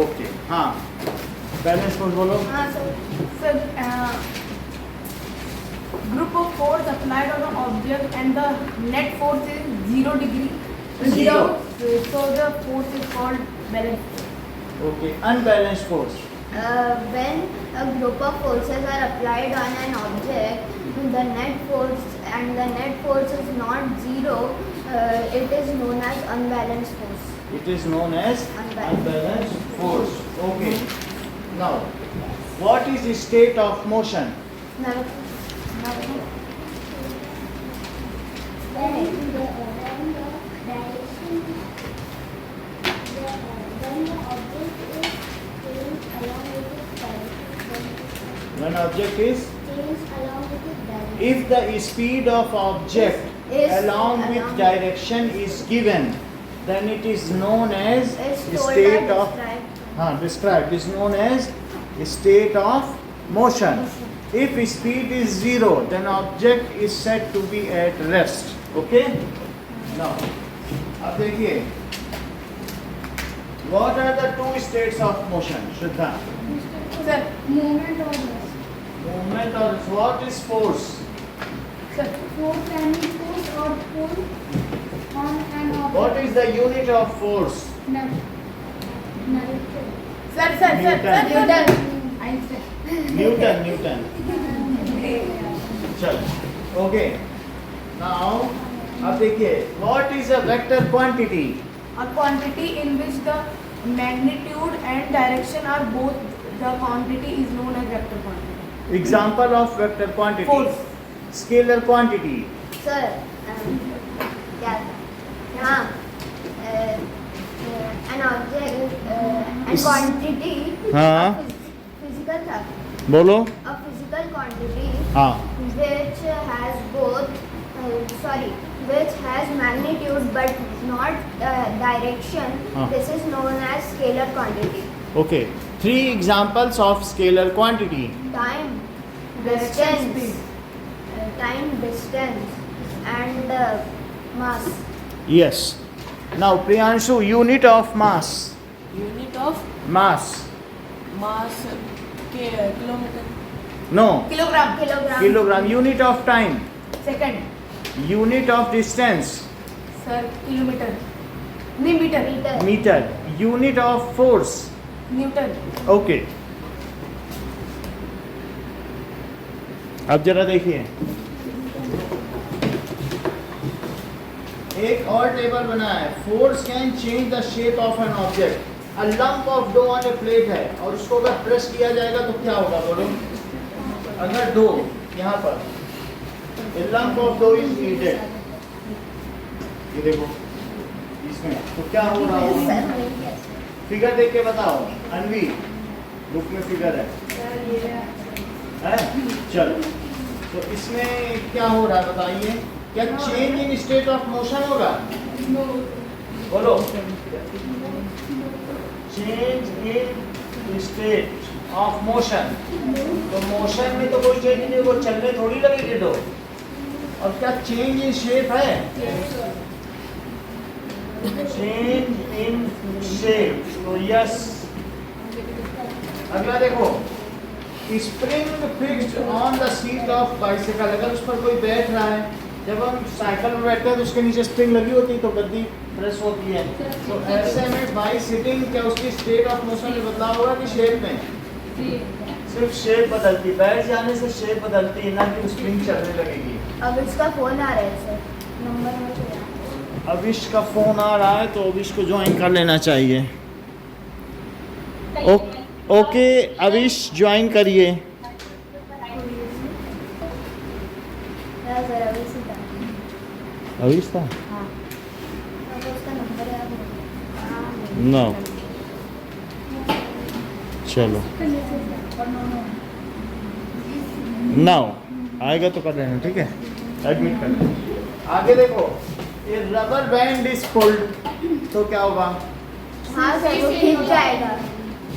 Okay, हाँ balance force बोलो। हाँ sir, group of force applied on an object and the net force is 0 degree. Zero. So the force is called balance force. Okay, unbalanced force. When a group of forces are applied on an object, the net force is not zero. It is known as unbalanced force. It is known as Unbalanced. unbalanced force. Okay. Now, what is the state of motion? When object is, if the speed of object along with direction is given, then it is known as state of described is known as state of motion. If speed is 0, then object is said to be at rest. Okay? Now, अब देखिए, what are the two states of motion? Shraddha. Sir, Movement or rest. Movement or what is force? sir, Force can be push or pull on an object. What is the unit of force? Newton. Newton. Einstein. Newton. चलो, okay. Now, अब देखिए, what is a vector quantity? A quantity in which the magnitude and direction are both the quantity is known as vector quantity. Example of vector quantity. Force. Scalar quantity. Sir, क्या था? हाँ, an object and quantity. हाँ. Physical था. बोलो. A physical quantity हाँ. which has both, which has magnitude but not direction. This is known as scalar quantity. Okay. 3 examples of scalar quantity. Time, Direction, distance, and mass. Yes. Now, Priyanshu, unit of mass. Unit of Mass. mass kilometer. No. Kilogram. Kilogram. Unit of time. Second. Unit of distance. Sir, kilometer. नहीं meter. Meter. Unit of force. Newton. Okay, अब जरा देखिए, एक और table बना है। Force can change the shape of an object. A lump of dough on a plate है और उसको अगर प्रेस किया जाएगा तो क्या होगा बोलो? अगर डो यहाँ पर, a lump of dough is heated, ये देखो इसमें, तो क्या हो रहा होगा? फिगर देख के बताओ। अनवी, बुक में फिगर है? चलो, तो इसमें क्या हो रहा है बताइए? क्या change in state of motion होगा? बोलो, change in state of motion. तो मोशन में तो कोई चेंज नहीं, वो चलने थोड़ी लगेगी तो। और क्या चेंज इन शेप है? चेंज इन शेप, तो यस। अगला देखो, spring fixed on the seat of bicycle. अगर उस पर कोई बैठ रहा है, जब हम साइकिल में बैठते हैं तो उसके नीचे स्प्रिंग लगी होती है तो गद्दी प्रेस होती है। तो ऐसे में बाई सिटिंग क्या उसकी स्टेट ऑफ मोशन में बदलाव होगा कि शेप में? सिर्फ शेप बदलती, बैठ जाने से शेप बदलती है, ना कि स्प्रिंग चलने लगेगी। अब इसका फोन आ रहा है सर, नंबर में अविश का फोन आ रहा है तो अविश को ज्वाइन कर लेना चाहिए। ओके अविश, ज्वाइन करिए। सर अभी सीधा। अविश था? हाँ, अब उसका नंबर याद है। नो, चलो नाउ आएगा तो कर लेना, ठीक है? एडमिट कर लेना। आगे देखो, ये रबर बैंड इज पुल्ड तो क्या होगा? हाँ सर, वो खींच जाएगा।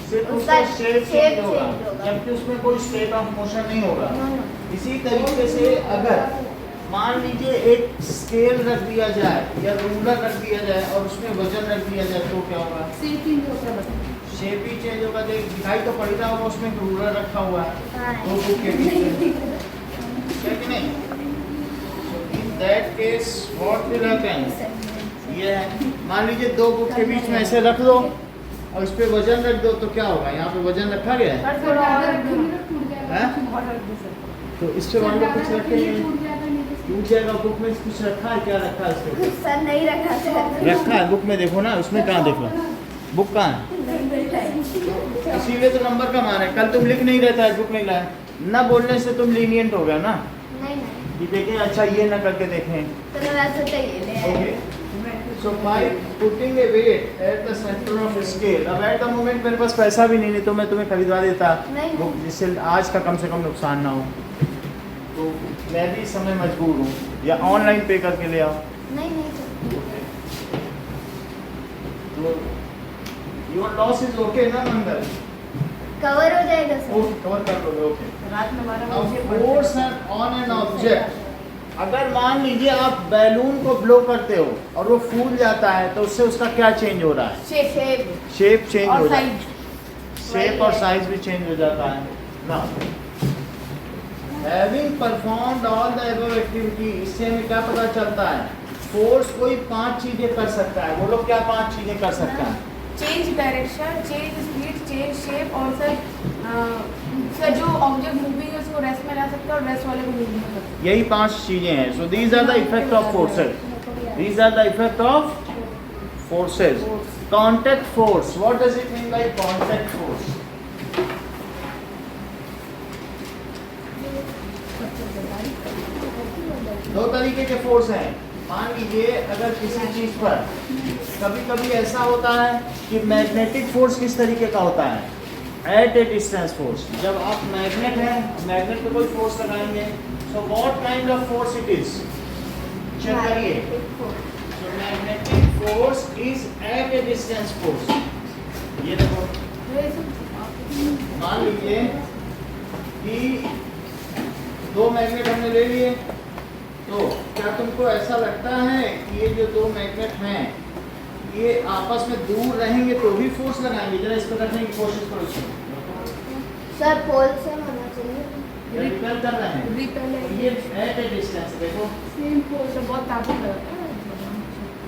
सिर्फ उसका उसका शेप shape चेंज होगा, change होगा। जबकि उसमें कोई स्टेट ऑफ मोशन नहीं होगा। No, no. इसी तरीके से अगर मान लीजिए एक स्केल रख दिया जाए या रूलर रख दिया जाए और उसमें वजन रख दिया जाए तो क्या होगा? शेप ही चेंज होगा। देख दिखाई तो पड़ रहा होगा उसमें एक रूलर रखा हुआ है दो बुक के बीच में, है कि नहीं? In that case what will happen? ये है, मान लीजिए दो बुक के बीच में ऐसे रख दो और उस पर वजन रख दो तो क्या होगा? यहाँ पे वजन रखा गया है, पर थोड़ा और रख दो हैं? और रख दो सर। तो इससे मान लो कुछ रखेंगे टूट जाएगा। बुक में कुछ रखा है? क्या रखा है इसके ऊपर? सर नहीं रखा सर। रखा है बुक में, देखो ना उसमें कहाँ देखो बुक कहाँ है? इसीलिए तो नंबर कम आ रहे हैं। कल तुम लिख नहीं रहता है बुक नहीं लाया, ना बोलने से तुम लीनियंट हो गया ना नहीं नहीं कि देखें अच्छा ये ना करके देखें। तो वैसे चाहिए ले okay, so by putting a weight at the centre of scale. अब एट द मोमेंट मेरे पास पैसा भी नहीं तो मैं तुम्हें खरीदवा देता नहीं। बुक जिससे आज का कम से कम नुकसान ना हो। तो मैं भी इस समय मजबूर हूँ, या ऑनलाइन पे करके ले आओ। नहीं नहीं सर। तो योर लॉस इज ओके ना मंगल? कवर हो जाएगा सर। ओके, कवर कर लोगे। ओके, रात में 12 अब बजे फोर्स ऑन एन ऑब्जेक्ट। अगर मान लीजिए आप बैलून को ब्लो करते हो और वो फूल जाता है तो उससे उसका क्या चेंज हो रहा है? शेप शेप चेंज हो और जाता है, साइज। शेप और साइज भी चेंज हो जाता है ना। Having performed all the above activity, इससे हमें क्या पता चलता है? फोर्स कोई 5 चीजें कर सकता है। वो लोग क्या 5 चीजें कर सकता है? Change direction, change speed, change shape और सर जो ऑब्जेक्ट मूविंग है उसको रेस्ट में ला सकता है और रेस्ट वाले को मूव नहीं कर सकता। यही 5 चीजें हैं। So these are the effect of forces. These are the effect of forces. Contact force. What does it mean by contact force? दो तरीके के फोर्स हैं। मान लीजिए अगर किसी चीज पर कभी कभी ऐसा होता है कि मैग्नेटिक फोर्स किस तरीके का होता है? At a distance force. जब आप मैग्नेट है, मैग्नेट पे कोई फोर्स लगाएंगे, so what kind of force it is? Check करिए। So magnetic force is at a distance force. ये देखो, मान लीजिए कि दो मैग्नेट हमने ले लिए, तो क्या तुमको ऐसा लगता है कि ये जो दो मैग्नेट हैं ये आपस में दूर रहेंगे तो भी फोर्स लगाएंगे? जरा इस पर रखने की कोशिश करो इसको। सर पोल से होना चाहिए। ये रिपेल कर रहे हैं, रिपेल है। ये एट ए डिस्टेंस। देखो सेम पोल से बहुत ताकत लगता है।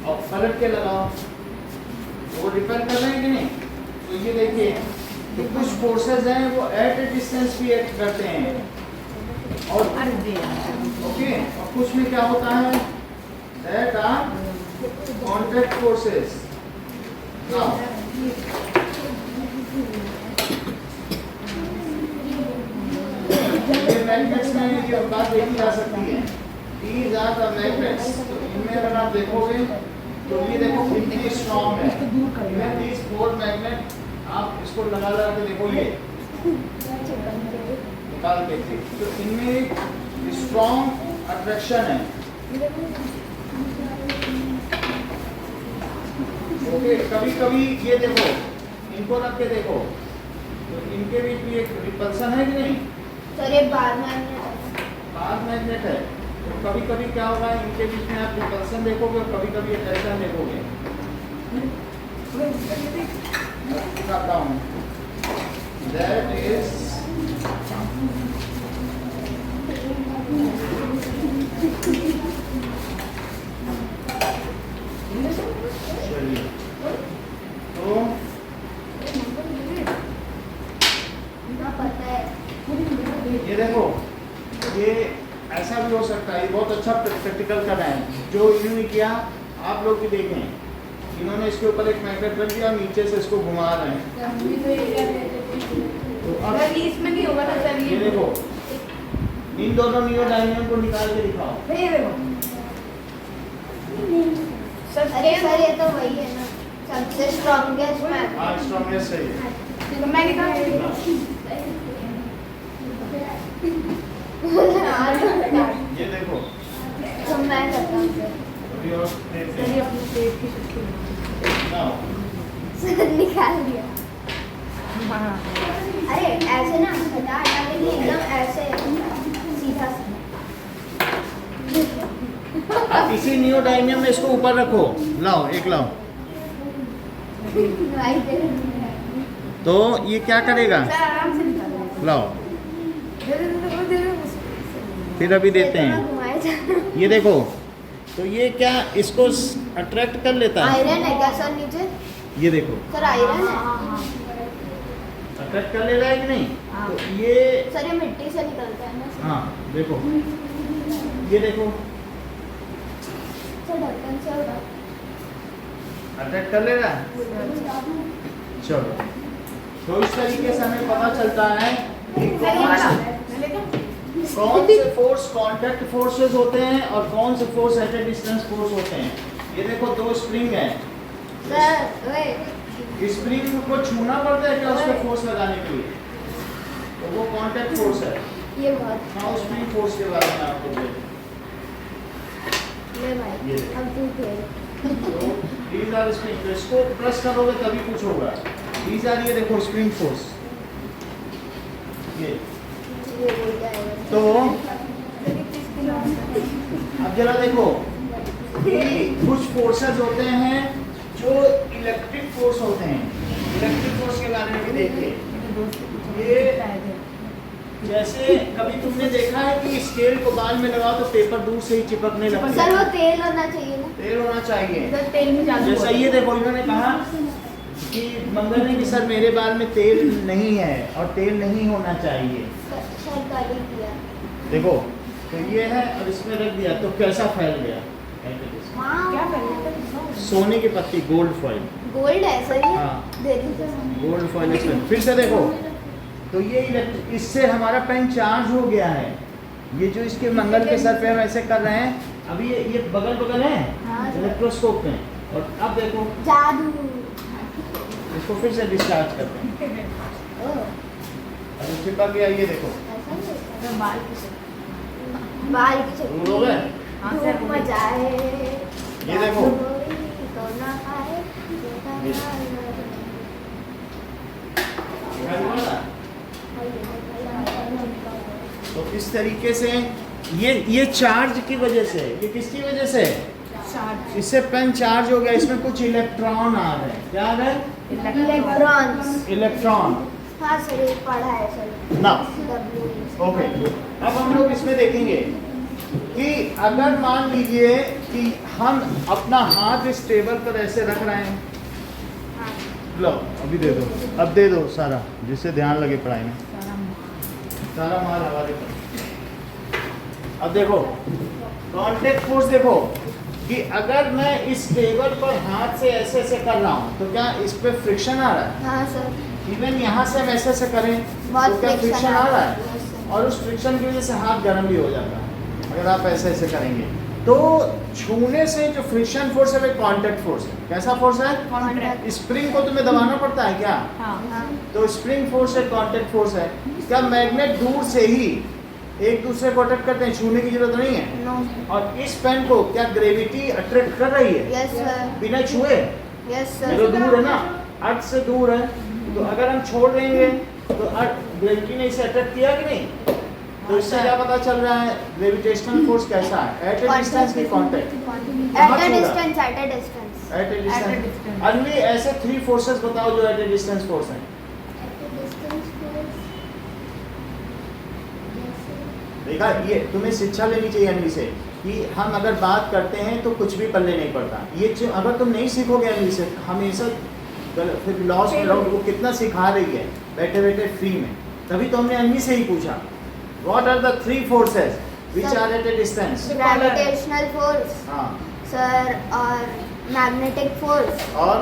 और पलट के लगाओ, वो रिपेल कर रहे हैं कि नहीं? तो ये देखिए कि कुछ फोर्सेस हैं वो एट ए डिस्टेंस भी एक्ट करते हैं, और ओके, और कुछ में क्या होता है? That are contact forces. Now ये मैग्नेट्स में ये बात देखी जा सकती है। These are the magnets। तो इनमें अगर आप देखोगे तो ये देखो कितनी स्ट्रॉन्ग है। Even these 4 मैग्नेट, आप इसको लगा के देखो, ये निकाल के, तो इनमें स्ट्रॉन्ग अट्रैक्शन है। ओके, कभी कभी ये देखो, इनको रख के देखो तो इनके बीच भी एक रिपल्सन है कि नहीं? सर ये बार मैग्नेट बार मैग्नेट है। तो कभी कभी क्या होगा, इनके बीच में आप रिपल्सन देखोगे और कभी कभी अट्रैक्शन देखोगे। दिखाता हूँ, दैट इज चलिए, तो पता है। ये देखो, ये ऐसा भी हो सकता है। ये बहुत अच्छा प्रैक्टिकल कर रहे हैं जो इन्होंने किया, आप लोग भी देखें। इन्होंने इसके ऊपर एक मैग्नेट रख दिया, नीचे से इसको घुमा रहे हैं। तो अब सर इसमें नहीं होगा ना सर। ये देखो, इन दोनों नियो डायनेमो को निकाल के दिखाओ। ये देखो सर, अरे सर ये तो वही है ना, सबसे स्ट्रॉन्गेस्ट मैग्नेट। हाँ, स्ट्रॉन्गेस्ट है ये। मैं निकाल के ये देखो, तो मैं करता हूँ सर। अभी और देखते सर हैं। ये अपने पेट की शक्ति Now, सर निकाल दिया। हाँ। अरे ऐसे ना हटा हटा के नहीं, एकदम ऐसे सीधा सीधा। अब इसी नियोडायमियम में इसको ऊपर रखो, लाओ एक लाओ, तो ये क्या करेगा, सर आराम से निकालो। लाओ दे दो। फिर अभी देते हैं। ये देखो, तो ये क्या इसको अट्रैक्ट कर लेता है, आयरन है क्या सर नीचे? ये देखो सर आयरन है। अट्रैक्ट कर ले रहा है कि नहीं, हाँ। तो ये सर ये मिट्टी से निकलता है ना सर? हाँ देखो, ये देखो सर ढक्कन से होगा। अट्रैक्ट कर ले रहा है। चलो, तो इस तरीके से हमें पता चलता है कि सर ये वाला मैं लेता हूँ। कौन से फोर्स कांटेक्ट फोर्सेस होते हैं और कौन से force at a distance force होते हैं। ये देखो दो स्प्रिंग है, सर ओए स्प्रिंग को छूना पड़ता है क्या उसको फोर्स लगाने के लिए, तो वो कांटेक्ट फोर्स है। ये बहुत हाँ, स्प्रिंग फोर्स के बारे में आपको बोल ले भाई, ये। अब तू खेल। these are spring, तो इसको प्रेस करोगे तभी कुछ होगा। these are ये देखो स्प्रिंग फोर्स, ये ये हो जाएगा। तो अब जरा देखो कि कुछ फोर्सेस होते हैं जो इलेक्ट्रिक फोर्स होते हैं, इलेक्ट्रिक फोर्स के बारे में भी देखिए। ये जैसे कभी तुमने देखा है कि स्केल को बाल में लगाओ तो पेपर दूर से ही चिपकने लगता सर वो है, तेल होना चाहिए ना? तेल होना चाहिए। सर तेल में जादू जैसा ये देखो, इन्होंने कहा कि मंगल ने कि सर मेरे बाल में तेल नहीं है और तेल नहीं होना चाहिए। सर गाली किया। देखो तो ये है और इसमें रख दिया तो कैसा फैल गया, क्या करें? सोने की पत्ती, गोल्ड फॉइल, गोल्ड है सर ये? हाँ। दे दीजिए। गोल्ड फॉइल इसमें। फिर से देखो, तो ये इससे हमारा पेन चार्ज हो गया है। ये जो इसके मंगल के सर पे हम ऐसे कर रहे हैं, अभी ये बगल बगल है हाँ। इलेक्ट्रोस्कोप में, और अब देखो जादू। इसको फिर से डिस्चार्ज करते हैं, ओह, अब चिपक गया। ये देखो ऐसा नहीं होता। सर बाल की बाल की चटनी। हो गए? हाँ सर, धूप मचाए। ये देखो। तो ना खाए, बेटा ये। ना दिखाई हुआ ना? तो इस तरीके से ये चार्ज की वजह से, ये किसकी वजह से, चार्ज इससे पेन चार्ज हो गया, इसमें कुछ इलेक्ट्रॉन आ रहे हैं। क्या आ रहे हैं? इलेक्ट्रॉन्स। इलेक्ट्रॉन। हाँ सर ये पढ़ा है सर। ना W। ओके, अब हम लोग इसमें देखेंगे कि अगर मान लीजिए कि हम अपना हाथ इस टेबल पर ऐसे रख रहे हैं, हाँ। लो अभी दे दो, अब दे दो सारा, जिससे ध्यान लगे पढ़ाई में, सारा माल हवाले पर। अब देखो कांटेक्ट फोर्स, देखो कि अगर मैं इस टेबल पर हाथ से ऐसे ऐसे कर रहा हूँ तो क्या इस पे फ्रिक्शन आ रहा है? हाँ सर। इवन यहाँ से हम ऐसे ऐसे करें बहुत तो क्या friction फ्रिक्शन आ रहा है? Yes, sir। और उस फ्रिक्शन की वजह से हाथ गर्म भी हो जाता है अगर आप ऐसे ऐसे करेंगे। तो छूने से जो फ्रिक्शन फोर्स है वो कांटेक्ट फोर्स है। कैसा फोर्स है? कॉन्ट्रैक्ट। स्प्रिंग को तुम्हें दबाना पड़ता है क्या? हाँ हाँ। तो स्प्रिंग फोर्स है, कांटेक्ट फोर्स है। क्या मैग्नेट दूर से ही एक दूसरे को अट्रैक्ट करते हैं, छूने की जरूरत नहीं है? नो। और इस पेन को क्या ग्रेविटी अट्रैक्ट कर रही है यस सर। बिना छुए? यस ये तो सर। दूर है ना, अर्थ से दूर है, तो अगर हम छोड़ देंगे तो अर्थ, ग्रेविटी ने इसे अट्रैक्ट किया कि नहीं? तो इससे क्या पता चल रहा है ग्रेविटेशनल फोर्स कैसा है? एट ए डिस्टेंस की contact, at a distance, at a distance. At a At a distance. distance। Anvi ऐसे 3 फोर्सेस बताओ जो एट ए डिस्टेंस फोर्स हैं। देखा, ये तुम्हें शिक्षा लेनी चाहिए अन्वी से कि हम अगर बात करते हैं तो कुछ भी पल्ले नहीं पड़ता। ये अगर तुम नहीं सीखोगे अन्वी से हमेशा फिर लॉस में रहोगे। वो कितना सिखा रही है बैठे बैठे फ्री में, तभी तो हमने अन्वी से ही पूछा what are the 3 forces which are at a distance. Gravitational force हाँ, सर, और मैग्नेटिक फोर्स, और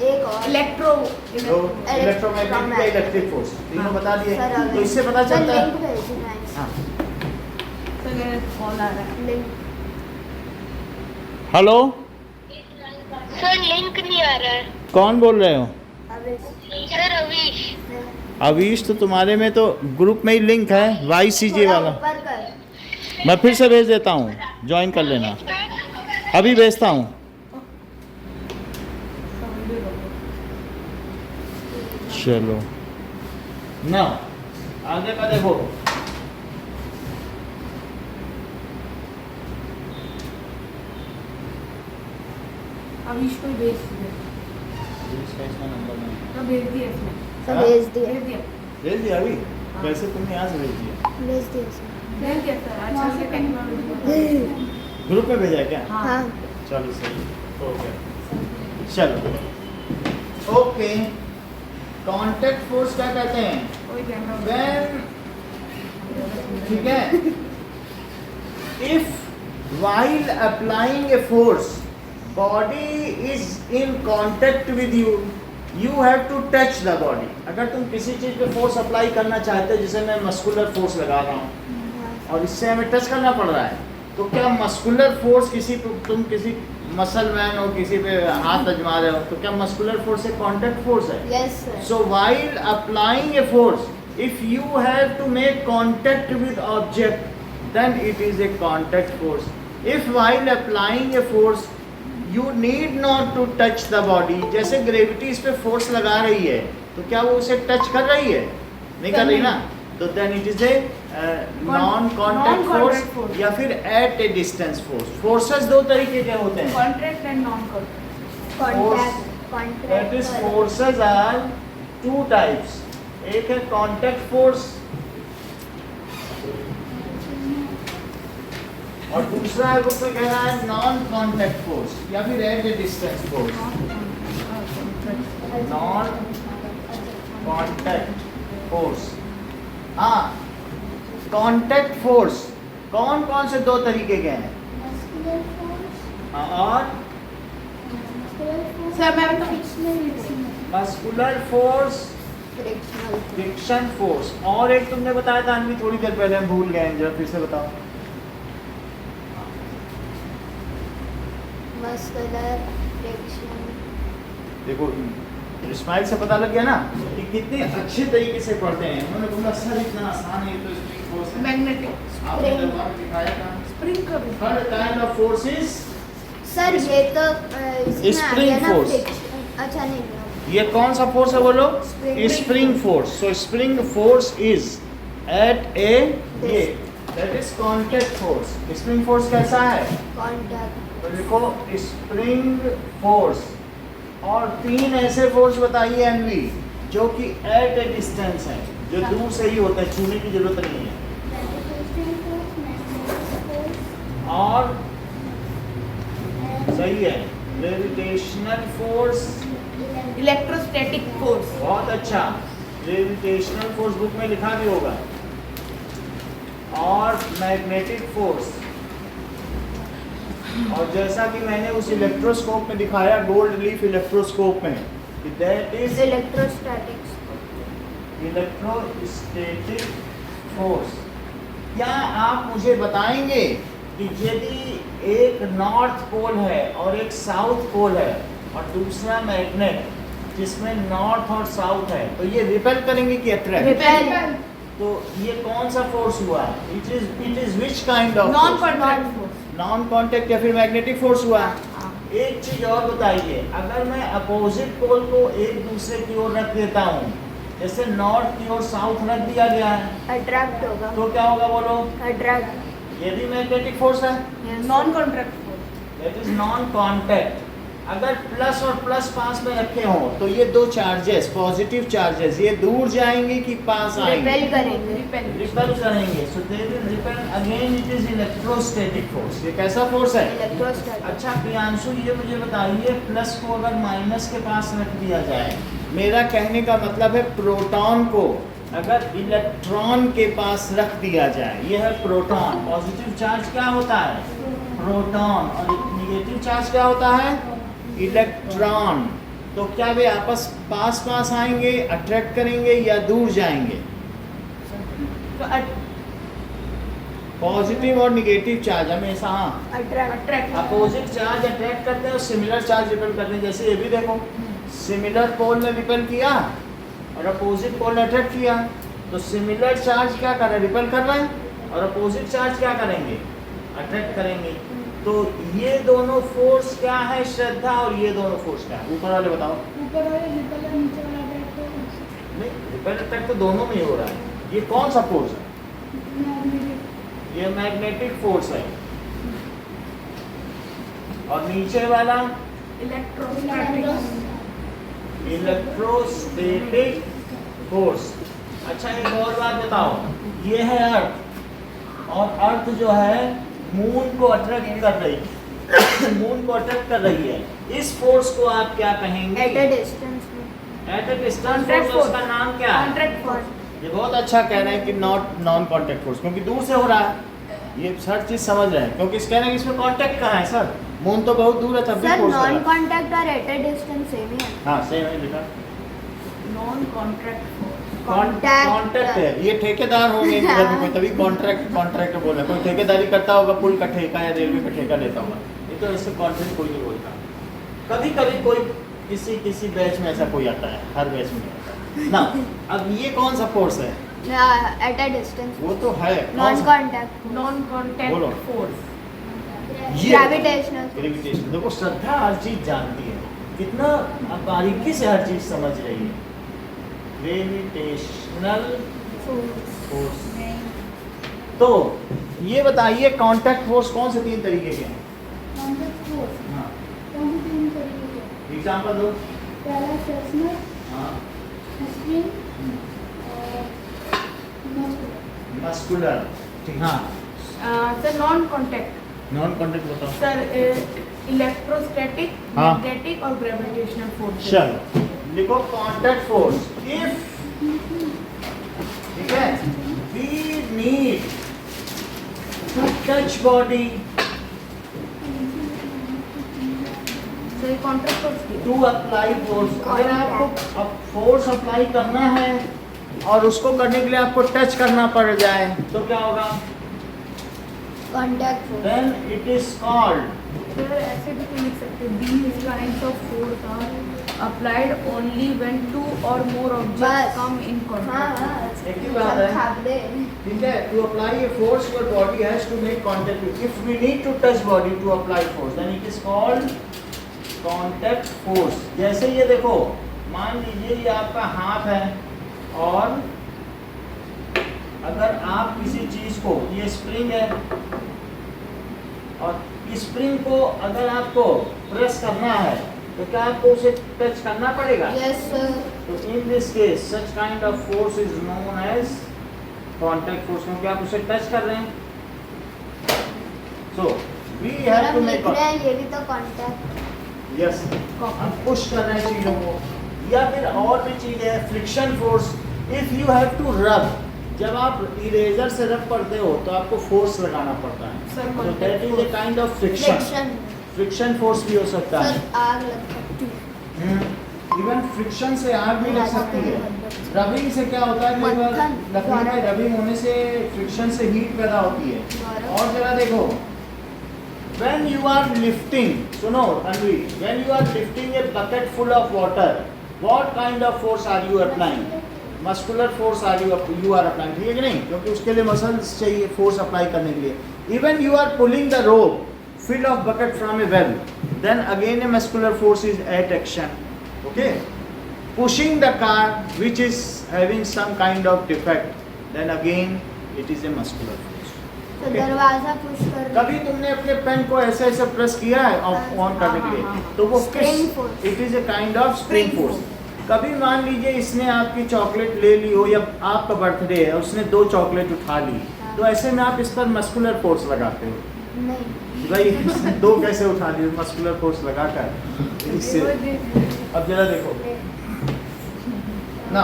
एक और इलेक्ट्रो जो इलेक्ट्रोमैग्नेटिक का इलेक्ट्रिक फोर्स, तीनों बता दिए। सर, अगर- तो इससे पता सर, चलता लिंक है। भेजना है। हाँ। कॉल आ रहा है। लिंक। हेलो, सर लिंक नहीं आ रहा है। कौन बोल रहे हो? अभी सर अवीश। अवीश, तो तुम्हारे में तो ग्रुप में ही लिंक है YCJ थोड़ा वाला। ऊपर कर। मैं फिर से भेज देता हूँ, ज्वाइन कर लेना। अभी भेजता हूँ। चलो ना, आगे का देखो। अविश को भेज दिया, इसका इसका नंबर नहीं तो भेज दिया इसने, सर हाँ? भेज दिया भेज दिया, भेज दिया अभी कैसे तुमने यहाँ से भेज दिया भेज दिया सर भेज दिया सर। आजकल के टेक्नोलॉजी ग्रुप में भेजा है क्या हाँ चलो सही हो गया चलो ओके कांटेक्ट फोर्स क्या कहते हैं कोई कैमरा when ठीक है if while applying a force body is in contact with you have to touch the body अगर तुम किसी चीज पे फोर्स अप्लाई करना चाहते हो जैसे मैं मस्कुलर फोर्स लगा रहा हूँ और इससे हमें टच करना पड़ रहा है तो क्या मस्कुलर फोर्स किसी पे तुम किसी मसल मैन हो किसी पे हाथ अजमा रहे हो तो क्या मस्कुलर फोर्स एक कांटेक्ट फोर्स है yes sir So while applying a force, if you have to make contact with object, then it is a contact force. If while applying a force, you need not to touch the body, जैसे gravity इस पे force लगा रही है, तो क्या वो उसे टच कर रही है? नहीं कर रही ना? तो then it is a non-contact non-contact force force. या फिर at a distance force. Forces दो तरीके के होते हैं. Contract and non contract. Contact That is contract forces are two types. एक है contact force और दूसरा है बुक में कह रहा है नॉन कॉन्टैक्ट फोर्स या फिर at a distance force non contact force हाँ कॉन्टैक्ट फोर्स कौन कौन से दो तरीके के हैं Muscular force, और muscular force, सर मैं तो muscular force frictional friction force और एक तुमने बताया था अनवी थोड़ी देर पहले हम भूल गए हैं जरा फिर से बताओ मस्कुलर फ्रिक्शन देखो इस्माइल से पता लग गया ना कि कितने अच्छे तरीके से पढ़ते हैं उन्होंने बोला सर इतना आसान है ये तो स्प्रिंग फोर्स है मैग्नेटिक आपने दरबार में दिखाया था स्प्रिंग का भी हर kind of force is sir ये तो इसमें आ Spring गया ना force. friction। अच्छा नहीं ये कौन सा फोर्स है बोलो Spring spring force so spring force is at a ये that is contact force spring force कैसा है कॉन्टैक्ट तो देखो स्प्रिंग फोर्स और तीन ऐसे फोर्स बताइए एनवी जो कि एट ए डिस्टेंस है जो दूर से ही होता है छूने की जरूरत नहीं है gravitational force, magnetic force, और and सही है ग्रेविटेशनल फोर्स इलेक्ट्रोस्टैटिक फोर्स। बहुत अच्छा ग्रेविटेशनल फोर्स बुक में लिखा भी होगा और मैग्नेटिक फोर्स और जैसा कि मैंने उस इलेक्ट्रोस्कोप में दिखाया गोल्ड लीफ इलेक्ट्रोस्कोप में that is electrostatics electrostatic force क्या आप मुझे बताएंगे कि यदि एक नॉर्थ पोल है और एक साउथ पोल है और दूसरा मैग्नेट जिसमें नॉर्थ और साउथ है तो ये रिपेल करेंगे कि अट्रैक्ट रिपेल तो ये कौन सा फोर्स हुआ it is which kind of non contract force. Non contact या फिर मैग्नेटिक फोर्स हुआ एक चीज और बताइए अगर मैं अपोजिट पोल को एक दूसरे की ओर रख देता हूँ जैसे नॉर्थ की ओर साउथ रख दिया गया है अट्रैक्ट होगा तो क्या होगा बोलो अट्रैक्ट ये भी मैग्नेटिक फोर्स है non contract force. That is non contact अगर प्लस और प्लस पास में रखे हों तो ये दो चार्जेस पॉजिटिव चार्जेस ये दूर जाएंगे कि पास आएंगे रिपेल करेंगे रिपेल करेंगे so they will repel again it is electrostatic force ये कैसा फोर्स है इलेक्ट्रोस्टैटिक अच्छा प्रियांशु ये मुझे बताइए प्लस को अगर माइनस के पास रख दिया जाए मेरा कहने का मतलब है प्रोटॉन को अगर इलेक्ट्रॉन के पास रख दिया जाए ये है प्रोटॉन पॉजिटिव चार्ज क्या होता है प्रोटॉन और नेगेटिव चार्ज क्या होता है इलेक्ट्रॉन तो क्या वे आपस पास पास आएंगे अट्रैक्ट करेंगे या दूर जाएंगे तो पॉजिटिव और नेगेटिव चार्ज हमेशा हाँ अट्रैक्ट अपोजिट चार्ज अट्रैक्ट करते हैं और सिमिलर चार्ज रिपेल करते हैं जैसे ये भी देखो सिमिलर पोल ने रिपेल किया और अपोजिट पोल ने अट्रैक्ट किया तो सिमिलर चार्ज क्या कर रहे हैं रिपेल कर रहे हैं और अपोजिट चार्ज क्या करेंगे अट्रैक्ट करेंगे तो ये दोनों फोर्स क्या है श्रद्धा और ये दोनों फोर्स क्या है ऊपर वाले बताओ ऊपर वाले रिपेल और नीचे वाला अट्रैक्ट नहीं रिपेल अट्रैक्ट तो दोनों में ही हो रहा है ये कौन सा फोर्स है ये मैग्नेटिक फोर्स है और नीचे वाला इलेक्ट्रोस्टैटिक फोर्स। अच्छा एक और बात बताओ, ये है अर्थ, और अर्थ जो है मून को अट्रैक्ट कर रही है मून को अट्रैक्ट कर रही है। इस फोर्स को आप क्या कहेंगे? At a distance में। At a distance Contact force, उसका नाम क्या है? Contract force. ये बहुत अच्छा कह रहे हैं कि नॉन कांटेक्ट फोर्स, क्योंकि दूर से हो रहा है, ये हर चीज समझ रहे हैं, क्योंकि इस कह रहे हैं कि इसमें कांटेक्ट कहाँ है सर, मून तो बहुत दूर है तब भी सर फोर्स नॉन लगा। कॉन्टैक्ट और एट ए डिस्टेंस सेम ही है। हाँ सही है लिखा। Non contract force. कॉन्ट्रैक्ट है, ये ठेकेदार होंगे इनके घर में कोई, तभी कॉन्ट्रैक्ट बोला, कोई ठेकेदारी करता होगा, पुल का ठेका या रेलवे का ठेका लेता होगा, ये तो ऐसे कॉन्ट्रैक्ट कोई नहीं बोलता। कभी कभी कोई किसी बैच में ऐसा कोई आता है, हर बैच में नहीं आता ना। अब ये कौन सा फोर्स है? At a distance. वो तो है नॉन कॉन्टैक्ट। नॉन बोलो। Contact force. ये ग्रेविटेशनल। ग्रेविटेशन। देखो श्रद्धा हर चीज जानती है, कितना बारीकी से हर चीज समझ रही है। Gravitational force. तो ये बताइए कांटेक्ट फोर्स कौन से 3 तरीके के हैं? Contact force। हाँ कौन से 3 तरीके के? एग्जांपल दो। पहला फ्रेशनर, हाँ स्प्रिंग और मस्कुलर। मस्कुलर, ठीक। हाँ sir non contact non contact बताओ। सर इलेक्ट्रोस्टैटिक, हाँ। मैग्नेटिक और ग्रेविटेशनल फोर्स। चलो लिखो कांटेक्ट फोर्स। इफ, ठीक है, we need to touch body sir ये कॉन्ट्रैक्ट फोर्स की टू अप्लाई फोर्स। अगर आपको अब फोर्स अप्लाई करना है और उसको करने के लिए आपको टच करना पड़ जाए तो क्या होगा? Contact force. Then it is called. Sir ऐसे भी तो लिख सकते हैं, these kinds of force are applied only when 2 or more objects बस। come in हाँ contact. हाँ एक ही बात है। छाप दे। ठीक है, to apply a force your body has to make contact. If we need to touch body to apply force then it is called contact force. जैसे ये देखो, मान लीजिए ये आपका हाथ है, और अगर आप किसी चीज को, ये स्प्रिंग है, और स्प्रिंग को अगर आपको प्रेस करना है तो क्या आपको उसे टच करना पड़ेगा? Yes sir. तो in this case such kind of force is known as contact force, क्योंकि आप उसे टच कर रहे हैं। सो वी हैव टू हम मेक लिख रहे हैं ये भी तो कॉन्टैक्ट। यस, हम पुश कर रहे हैं चीजों को। या फिर और भी चीज है friction force. If you have to rub, जब आप इरेजर से रब करते हो तो आपको फोर्स लगाना पड़ता है, Sir, तो contact that is a force। Kind of friction. Friction force भी हो सकता है। सर आग लग सकती है। इवन फ्रिक्शन से आग भी लग सकती है। रबिंग से क्या होता है कि मंथन, लकड़ी में रबिंग होने से फ्रिक्शन से हीट पैदा होती है। और जरा देखो, when you are lifting, सुनो अनवी, when you are lifting a bucket full of water, what kind of force are you applying? Muscular force are you are applying, ठीक है कि नहीं? क्योंकि उसके लिए मसल्स चाहिए फोर्स अप्लाई करने के लिए। Even you are pulling the rope fill of bucket from a well, then again a muscular force is at action. Okay, pushing the car which is having some kind of defect, then again it is a muscular force. तो Okay. दरवाजा push कर कभी तुमने अपने pen को ऐसे ऐसे press किया है ऑन करने के लिए, तो वो Spring force. It is a kind of spring force. कभी मान लीजिए इसने आपकी चॉकलेट ले ली हो, या आपका बर्थडे है, उसने 2 चॉकलेट उठा ली, तो ऐसे में आप इस पर मस्कुलर फोर्स लगाते हो। नहीं। भाई इसने 2 कैसे उठा ली? मस्कुलर फोर्स लगाकर इससे। अब जरा देखो ना,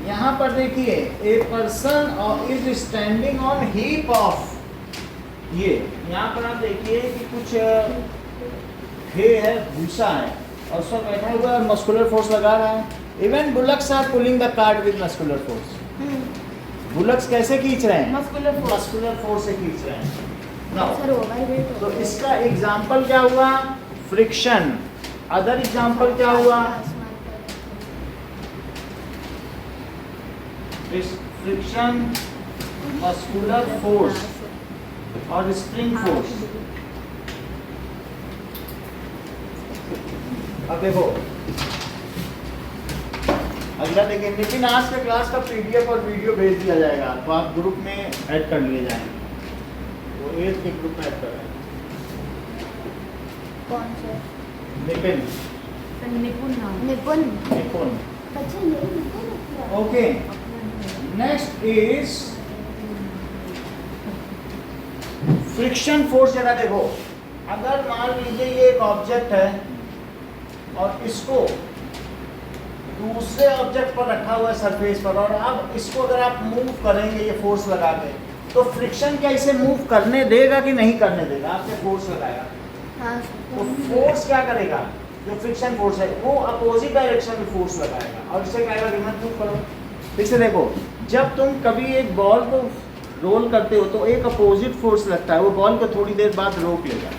यहाँ पर देखिए, a person is standing on heap of, ये यहाँ पर आप देखिए कि कुछ हे है, भूसा है, और उस पर बैठा हुआ है और मस्कुलर फोर्स लगा रहा है। Even bullocks are pulling the cart with muscular force. Bullocks कैसे खींच रहे हैं? Muscular force। मस्कुलर फोर्स से खींच रहे हैं। Now, सर ओवरवेट तो इसका एग्जाम्पल क्या हुआ? फ्रिक्शन। अदर एग्जाम्पल क्या हुआ? फ्रिक्शन, मस्कुलर फोर्स और स्प्रिंग फोर्स। अब देखो अगला देखिए, लेकिन आज के क्लास का पीडीएफ और वीडियो भेज दिया जाएगा, तो आप ग्रुप में ऐड कर लिए जाएंगे, वो 8 के ग्रुप में ऐड कर रहे हैं। कौन से? निपिन, सर निपुण नाम निपुण। निपुण। बच्चे यही निपुण होता है। Okay, next is friction force. जरा देखो, अगर मान लीजिए ये एक ऑब्जेक्ट है और इसको दूसरे ऑब्जेक्ट पर रखा हुआ है सरफेस पर, और अब इसको अगर आप मूव करेंगे ये फोर्स लगा के, तो फ्रिक्शन क्या इसे मूव करने देगा कि नहीं करने देगा? आपसे फोर्स लगाएगा हाँ तो फोर्स क्या करेगा? जो फ्रिक्शन फोर्स है वो अपोजिट डायरेक्शन में फोर्स लगाएगा और इसे कहेगा कि मत मूव करो। ठीक से देखो, जब तुम कभी एक बॉल को रोल करते हो तो एक अपोजिट फोर्स लगता है, वो बॉल को थोड़ी देर बाद रोक लेगा।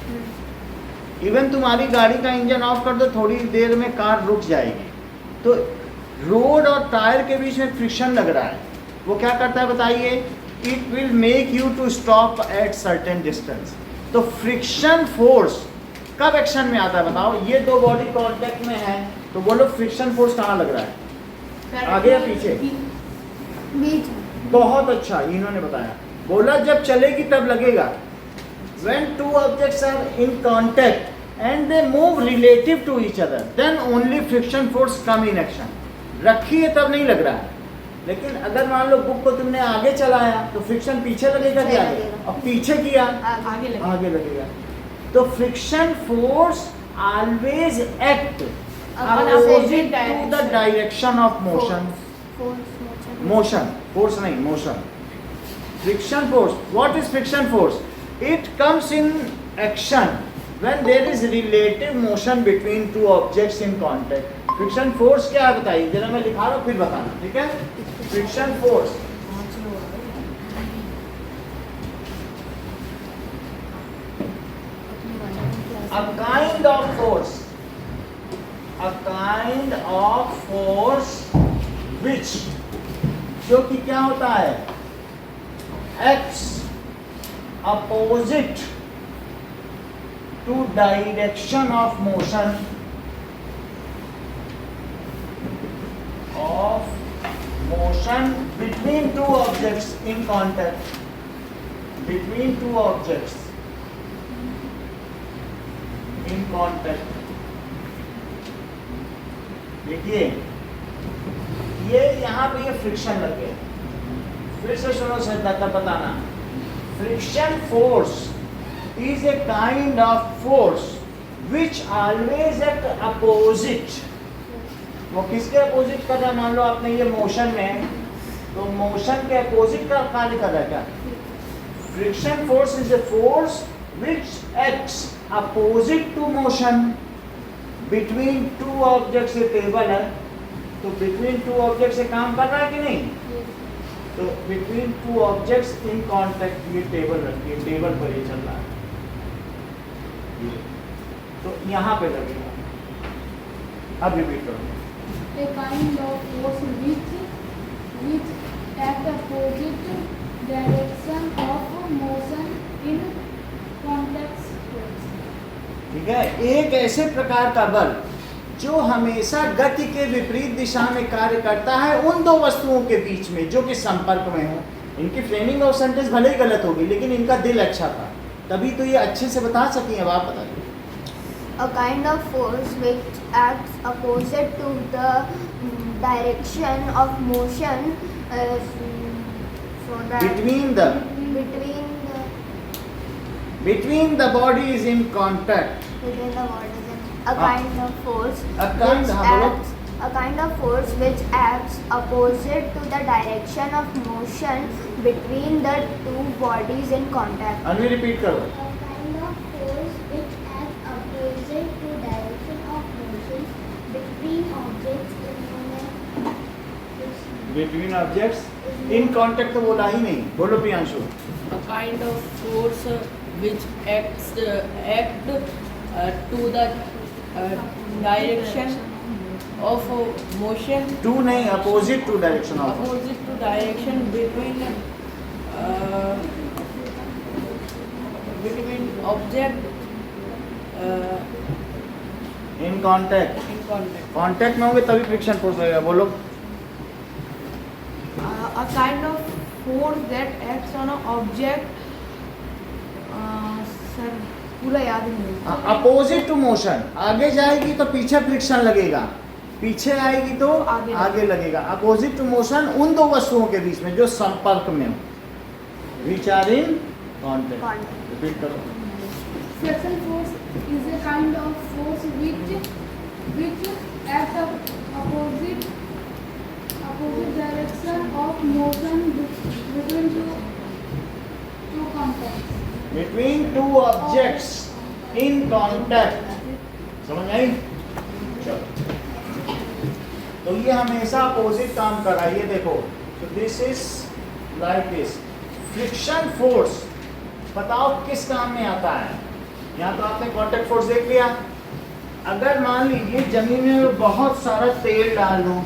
इवन तुम्हारी गाड़ी का इंजन ऑफ कर दो, थोड़ी देर में कार रुक जाएगी। तो रोड और टायर के बीच में फ्रिक्शन लग रहा है, वो क्या करता है बताइए? It will make you to stop at certain distance. तो फ्रिक्शन फोर्स कब एक्शन में आता है बताओ? ये दो बॉडी कांटेक्ट में है तो बोलो फ्रिक्शन फोर्स कहाँ लग रहा है? सर, आगे या पीछे? बीच। बहुत अच्छा, इन्होंने बताया। बोला जब चलेगी तब लगेगा। When two objects are in contact and they move relative to each other, then only friction force come in action. रखी है तब नहीं लग रहा है, लेकिन अगर मान लो बुक को तुमने आगे चलाया तो फ्रिक्शन पीछे लगेगा कि आगे? लगेगा। और पीछे किया आगे लगे। आगे लगेगा। तो friction force always act opposite to the direction of motion. Motion, force नहीं, motion. Friction force, what is friction force? It comes in action when there is relative motion between two objects in contact. Friction force क्या है बताइए? जरा मैं लिखा रहा हूँ फिर बताना, ठीक है? Friction force a kind of force, a kind of force which, जो कि क्या होता है? Acts opposite to direction of motion between two objects in contact, between two objects in contact। देखिए ये यहाँ पे ये फ्रिक्शन लग गया। फिर से सुनो श्रद्धा, तब बताना। Friction force is a kind of force which always act opposite। वो किसके अपोजिट कर रहा है? मान लो आपने ये मोशन में है तो मोशन के अपोजिट का कार्य कर रहा है क्या? Friction force is a force which acts opposite to motion between two objects। ये टेबल है तो between two objects से काम कर रहा है कि नहीं? तो between two objects in contact ये टेबल रखिए, टेबल पर ये चल रहा है, तो यहाँ पे लगेगा। अब रिपीट करो। A kind of force which act opposite direction of motion in contact force। ठीक है, एक ऐसे प्रकार का बल जो हमेशा गति के विपरीत दिशा में कार्य करता है उन दो वस्तुओं के बीच में जो कि संपर्क में हो। इनकी फ्रेमिंग ऑफ सेंटेंस भले ही गलत होगी लेकिन इनका दिल अच्छा था, तभी तो ये अच्छे से बता सकी। अब आप बताइए। A kind of force which acts opposite to the direction of motion so that between the bodies in contact। within the bodies a kind of force A kind- which हाँ, बोलो। acts a kind of force which acts opposite to the direction of motion between the two bodies in contact। Anvi repeat करो। A kind of force which acts opposite to direction of motion between objects between objects in contact तो बोला ही नहीं, बोलो Priyanshu. A kind of force which acts to the direction of motion to नहीं, opposite to direction of. opposite to direction between object in contact, in contact। Contact में होंगे तभी friction force लगेगा, बोलो। A kind of force that acts on an object, sir पूरा याद नहीं है। अपोजिट टू मोशन, आगे जाएगी तो पीछे फ्रिक्शन लगेगा, पीछे आएगी तो आगे लगेगा। अपोजिट टू मोशन उन दो वस्तुओं के बीच में जो संपर्क में हो, which are in contact. Repeat करो। Friction force is a kind of force which acts opposite direction of motion between two contacts. Between two objects in contact, समझ आई? चलो, तो ये हमेशा अपोजिट काम कर रहा है। ये देखो, तो this is like this. Friction force बताओ किस काम में आता है? यहाँ तो आपने कॉन्टैक्ट फोर्स देख लिया। अगर मान लीजिए जमीन में बहुत सारा तेल डाल दूं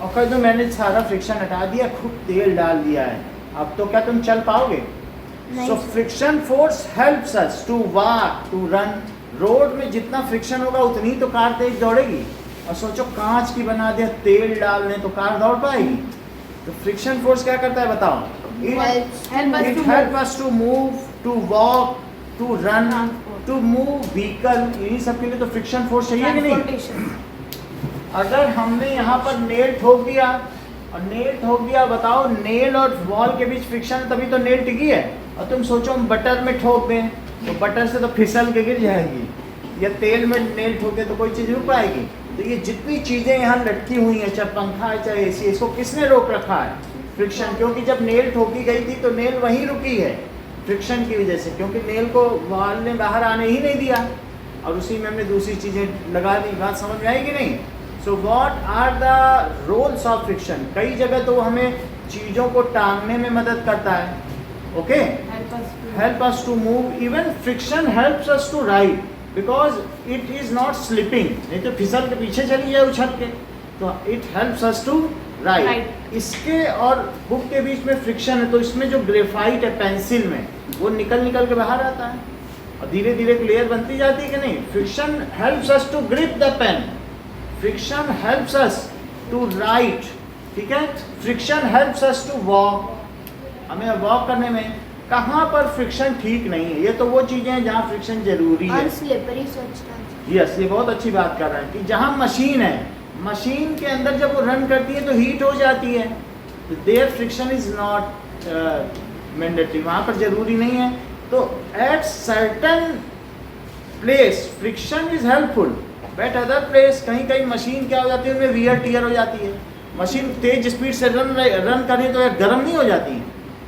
और कह दो मैंने सारा फ्रिक्शन हटा दिया, खूब तेल डाल दिया है, अब तो क्या तुम चल पाओगे? So friction force helps us to walk, to run. Road में जितना फ्रिक्शन होगा उतनी तो कार तेज दौड़ेगी। और सोचो कांच की बना दिया, तेल डाल दें तो कार दौड़ पाएगी? तो फ्रिक्शन फोर्स क्या करता है बताओ? It help us to move, to walk, to run, to move vehicle. इन्हीं सब के लिए तो फ्रिक्शन फोर्स चाहिए कि नहीं? अगर हमने यहाँ पर नेल ठोक दिया और नेल ठोक दिया, बताओ नेल और वॉल के बीच फ्रिक्शन, तभी तो नेल टिकी है। और तुम सोचो हम बटर में ठोक दें तो बटर से तो फिसल के गिर जाएगी, या तेल में नेल ठोके तो कोई चीज़ रुक पाएगी? तो ये जितनी चीज़ें यहाँ लटकी हुई हैं, चाहे पंखा है चाहे एसी, इसको किसने रोक रखा है? फ्रिक्शन। क्योंकि जब नेल ठोकी गई थी तो नेल वहीं रुकी है फ्रिक्शन की वजह से, क्योंकि नेल को वॉल ने बाहर आने ही नहीं दिया और उसी में हमने दूसरी चीज़ें लगा दी। बात समझ में आएगी नहीं? So what are the roles of friction? कई जगह तो हमें चीज़ों को टांगने में मदद करता है, okay, help us to move. Even friction helps us to ride because it is not slipping, नहीं तो फिसल के पीछे चली जाए उछल के, तो it helps us to write. इसके और बुक के बीच में फ्रिक्शन है, तो इसमें जो ग्रेफाइट है पेंसिल में, वो निकल के बाहर आता है और धीरे धीरे लेयर बनती जाती है कि नहीं? Friction helps us to grip the pen, friction helps us to write, ठीक है? Friction helps us to walk, हमें वॉक करने में। कहाँ पर फ्रिक्शन ठीक नहीं है? ये तो वो चीज़ें हैं जहाँ फ्रिक्शन जरूरी है। Slippery substance. यस, ये बहुत अच्छी बात कर रहे हैं कि जहाँ मशीन है, मशीन के अंदर जब वो रन करती है तो हीट हो जाती है, तो there friction is not mandatory, वहाँ पर जरूरी नहीं है। तो at certain place friction is helpful, but other place कहीं कहीं मशीन क्या हो जाती है, उनमें वियर टीयर हो जाती है। मशीन तेज स्पीड से रन करें तो गर्म नहीं हो जाती,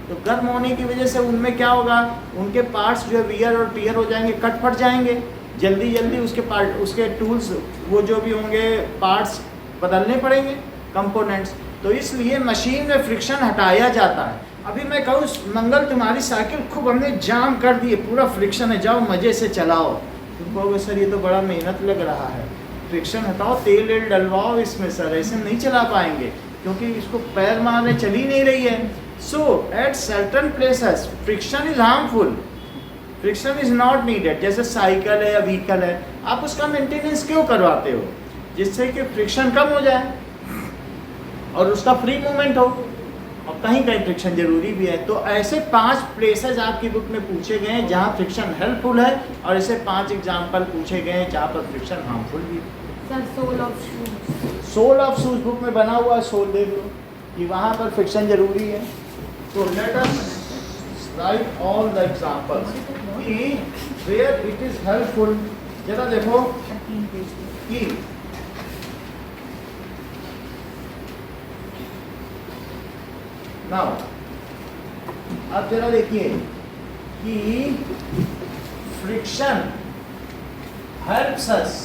तो गर्म होने की वजह से उनमें क्या होगा, उनके पार्ट्स जो है वियर और टीयर हो जाएंगे, कट फट जाएंगे, जल्दी जल्दी उसके टूल्स वो जो भी होंगे पार्ट्स बदलने पड़ेंगे, कंपोनेंट्स। तो इसलिए मशीन में फ्रिक्शन हटाया जाता है। अभी मैं कहूँ मंगल तुम्हारी साइकिल खूब हमने जाम कर दी है, पूरा फ्रिक्शन है, जाओ मज़े से चलाओ, तुम कहोगे सर ये तो बड़ा मेहनत लग रहा है, फ्रिक्शन हटाओ, तेल वेल डलवाओ इसमें सर, ऐसे नहीं चला पाएंगे क्योंकि इसको पैर मारने चल ही नहीं रही है। So at certain places friction is harmful, friction is not needed. जैसे साइकिल है या व्हीकल है, आप उसका मेंटेनेंस क्यों करवाते हो? जिससे कि फ्रिक्शन कम हो जाए और उसका फ्री मूवमेंट हो, और कहीं कहीं फ्रिक्शन जरूरी भी है। तो ऐसे 5 प्लेसेस आपकी बुक में पूछे गए हैं जहाँ फ्रिक्शन हेल्पफुल है, और ऐसे 5 एग्जाम्पल पूछे गए हैं जहाँ पर फ्रिक्शन हार्मफुल भी है। Sir sole of shoes, sole of shoes book में बना हुआ है, सोल देख लो कि वहाँ पर फ्रिक्शन जरूरी है। तो let us right all the examples कि वेयर इट इज हेल्पफुल। जरा देखो कि नाउ अब जरा देखिए कि friction helps us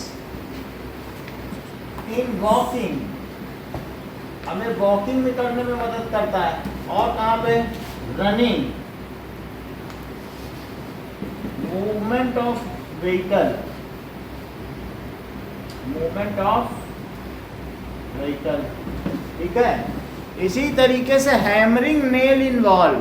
in walking, हमें वॉकिंग में करने में मदद करता है, और कहाँ पे? Running, movement of vehicle, movement of vehicle, ठीक है? इसी तरीके से hammering nail in wall.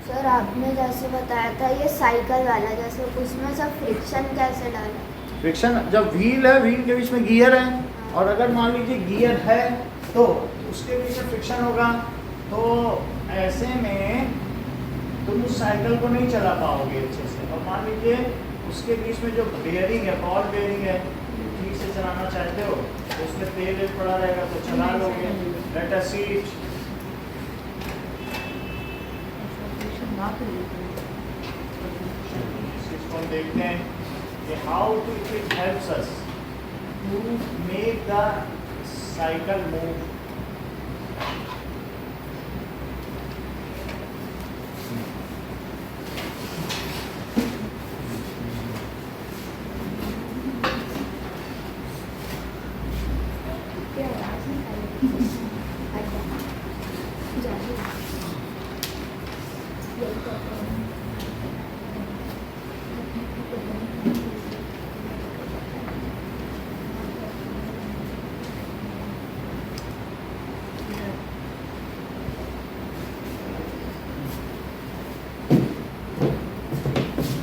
Sir आपने जैसे बताया था ये साइकिल वाला, जैसे उसमें सब फ्रिक्शन कैसे डाला? फ्रिक्शन जब व्हील है, व्हील के बीच में गियर है, और अगर मान लीजिए गियर है तो उसके बीच में फ्रिक्शन होगा, तो ऐसे में तुम उस साइकिल को नहीं चला पाओगे अच्छे से। और मान लीजिए उस उसके बीच में जो बेयरिंग है, बॉल बेयरिंग है, ठीक से चलाना चाहते हो तो उसमें तेल पड़ा रहेगा तो चला लोगे। Let us see it. इसको हम देखते हैं कि how to it helps us to make the cycle move.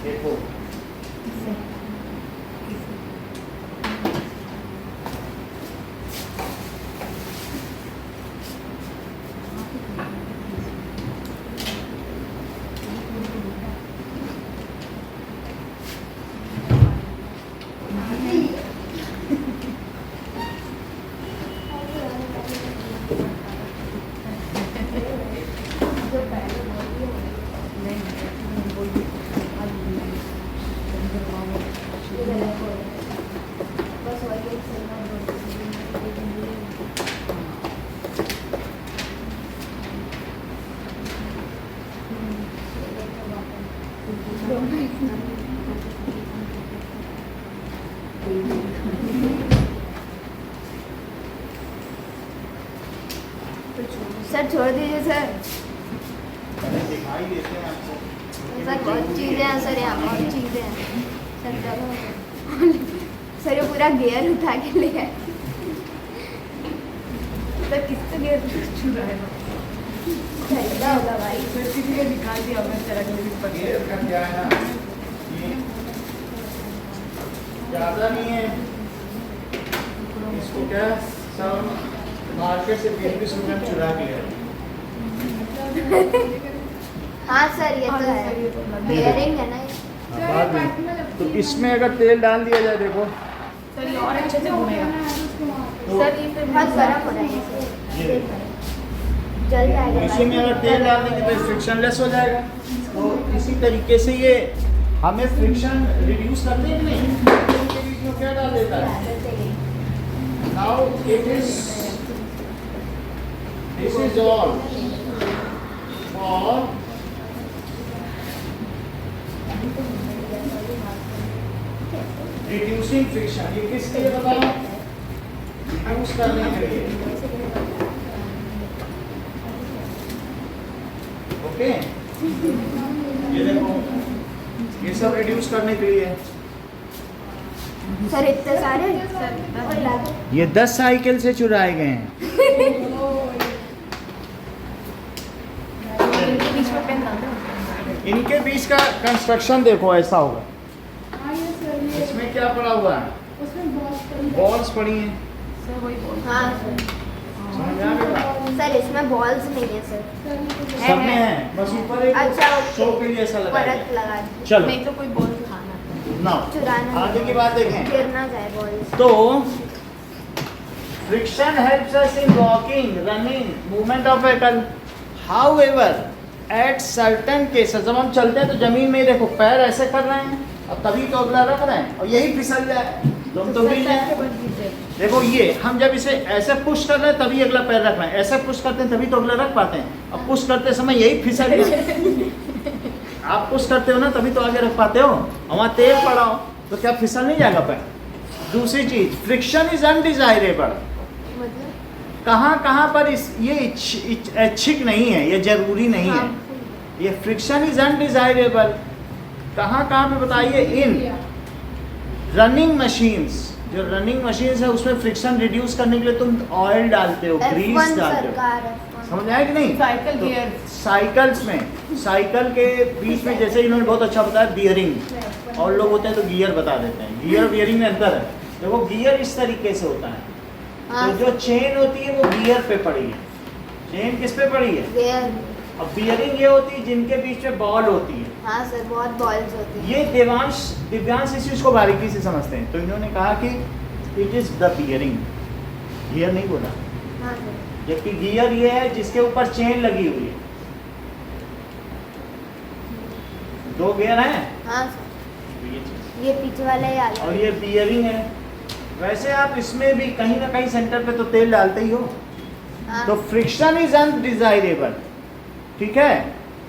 देखो सर छोड़ दीजिए सर। दिखाई देते हैं आपको। सर बहुत चीज़ें हैं सर, यहाँ बहुत चीज़ें हैं सर। चलो सर ये पूरा गियर उठा के ले आए। सर किससे गियर छुरा है? खरीदा होगा भाई। सर किसी को निकाल दिया होगा चरक में भी पकड़। गियर का क्या है ना, ये ज़्यादा नहीं है, इसको क्या सब मार्केट से 20 रुपये में चुरा के लिया। हाँ सर ये तो है, बेयरिंग है ना ये। बाद में तो इसमें अगर तेल डाल दिया जाए, देखो सर ये और अच्छे से घूमेगा। तो सर ये फिर बहुत गर्म हो रहा है ये ये। जल जाएगा इसी में अगर तेल डाल देंगे तो फ्रिक्शनलेस हो जाएगा। तो इसी तरीके से ये हमें फ्रिक्शन रिड्यूस करते हैं कि नहीं, इनके बीच में क्या डाल देता है। Now it is this is all for reducing friction. ये किसके लिए बताओ, रिड्यूस करने के लिए। ओके ये देखो, ये सब रिड्यूस करने के लिए। सर इतने सारे ये 10 साइकिल से चुराए गए हैं। इनके बीच में पेन डाल दो। इनके बीच का कंस्ट्रक्शन देखो ऐसा होगा। इसमें क्या पड़ा हुआ है, बॉल्स पड़ी हैं। सर वही बोल। हाँ सर। समझ आ गया? सर इसमें बॉल्स नहीं है सर। सब में है, बस ऊपर एक अच्छा शो के लिए ऐसा लगा परत है। लगा दी। चलो नहीं तो कोई बॉल खाना। नाउ चुराना आगे की बात देखें। गिर ना जाए बॉल्स। तो friction helps us in walking, running, movement of vehicle. However, at certain cases, जब हम चलते हैं तो जमीन में ही देखो पैर ऐसे कर रहे हैं और तभी तो अगला रख रहे हैं और यही फिसल जाए तो हम तो गिर जाए। देखो ये हम जब इसे ऐसे पुश कर रहे हैं तभी अगला पैर रख रहे हैं, ऐसे पुश करते हैं तभी तो अगला रख पाते हैं। अब पुश करते समय यही फिसल गया। आप पुश करते हो ना तभी तो आगे रख पाते हो, और वहाँ तेल पड़ा हो तो क्या फिसल नहीं जाएगा पैर। दूसरी चीज, फ्रिक्शन इज अनडिजायरेबल। मतलब कहाँ कहाँ पर ये ऐच्छिक नहीं है, ये जरूरी नहीं है। ये फ्रिक्शन इज अनडिजायरेबल कहाँ कहाँ पे बताइए। इन रनिंग मशीन्स, जो रनिंग मशीन्स है उसमें फ्रिक्शन रिड्यूस करने के लिए तुम ऑयल डालते हो, ग्रीस F1 डालते हो। सरकार F1। समझ आया कि नहीं। साइकिल तो गियर। साइकिल्स में, साइकिल के बीच में जैसे इन्होंने बहुत अच्छा बताया बियरिंग, और लोग होते हैं तो गियर बता देते हैं। गियर बियरिंग में अंतर है। देखो गियर इस तरीके से होता है, हाँ तो जो चेन होती है वो गियर पे पड़ी है। चेन किस पे पड़ी है। गियर। अब बियरिंग ये होती है जिनके बीच में बॉल होती है, हाँ सर, बहुत बॉल्स होती हैं। ये दिव्यांश इस चीज को बारीकी से समझते हैं, तो इन्होंने कहा कि it is the bearing, gear नहीं बोला, हाँ सर। जबकि गियर ये है जिसके ऊपर चेन लगी हुई है। 2 गियर हैं, हाँ सर, तो ये चीज, ये पीछे वाला ही आगे। और ये बियरिंग है। वैसे आप इसमें भी कहीं ना कहीं सेंटर पे तो तेल डालते ही हो, हाँ, तो फ्रिक्शन इज अनडिजायरेबल, ठीक है,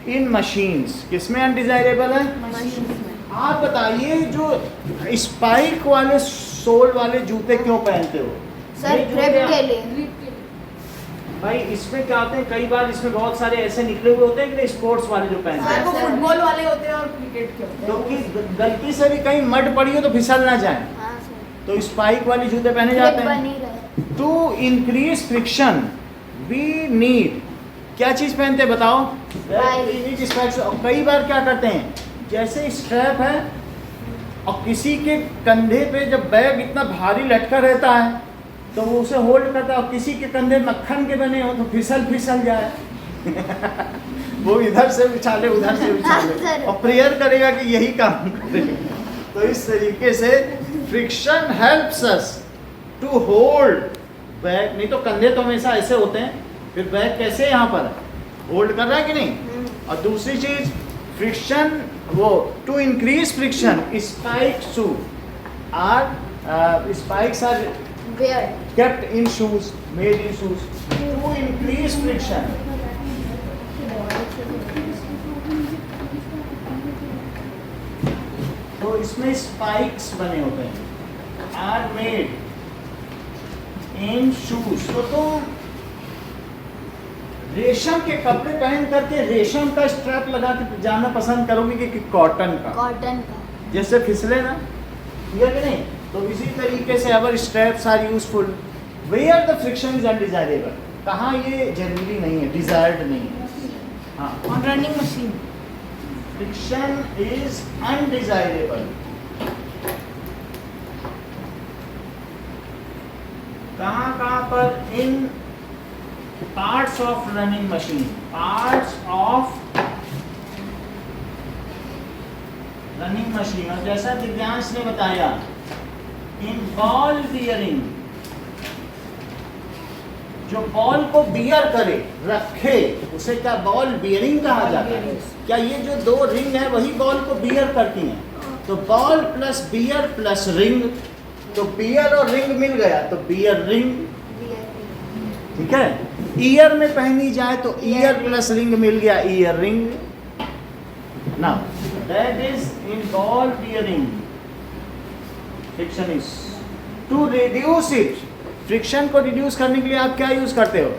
इन मशीन्स। किसमें अनडिजायरेबल है? मशीन में। आप बताइए, जो स्पाइक वाले सोल वाले जूते क्यों पहनते हो? सर ये ग्रिप जूते के लिए। भाई इसमें क्या होते हैं, कई बार इसमें बहुत सारे ऐसे निकले हुए होते हैं कि स्पोर्ट्स वाले जो पहनते सर हैं, वो फुटबॉल वाले होते हैं और क्रिकेट के होते तो हैं। कि गलती से भी कहीं मड पड़ी हो तो फिसल ना जाए, हाँ सर, तो स्पाइक वाली जूते पहने ग्रिप जाते हैं। बनी रहे। To increase friction we need, क्या चीज पहनते हैं बताओ? Spikes। और कई बार क्या करते हैं, जैसे स्ट्रैप है और किसी के कंधे पे जब बैग इतना भारी लटका रहता है तो वो उसे होल्ड करता है, और किसी के कंधे मक्खन के बने हो तो फिसल जाए वो इधर से उछाले उधर से उछाले और प्रेयर करेगा कि यही काम करे। तो इस तरीके से friction helps us to hold bag, नहीं तो कंधे तो हमेशा ऐसे होते हैं, फिर बैग कैसे यहाँ पर होल्ड कर रहा है कि नहीं। और दूसरी चीज फ्रिक्शन, वो to increase friction spike shoe are spikes are Weird. kept in shoes, made in shoes to increase friction. तो इसमें स्पाइक्स बने होते हैं, आर मेड इन शूज। तो तुम रेशम के कपड़े पहन करके रेशम का स्ट्रैप लगा के जाना पसंद करोगे कि कॉटन का? कॉटन का। जैसे फिसले ना, ये कि नहीं? तो इसी तरीके से our straps are useful where the friction is undesirable. कहाँ ये जरूरी नहीं है, डिजायर्ड नहीं है। हाँ, on running machine. Friction is undesirable. कहाँ पर? In parts of running machine, parts of running machine. और जैसा दिव्यांश ने बताया, इन बॉल बियरिंग, जो बॉल को बियर करे, रखे, उसे क्या बॉल बियरिंग कहा जाता है? क्या ये जो 2 रिंग है वही बॉल को बियर करती हैं? तो ball plus bear plus ring, तो बियर और रिंग मिल गया तो बियर रिंग, ठीक है। ईयर में पहनी जाए तो ईयर प्लस रिंग मिल गया ear ring. Now that is in ball bearing friction is to reduce it. फ्रिक्शन को रिड्यूस करने के लिए आप क्या यूज करते हो?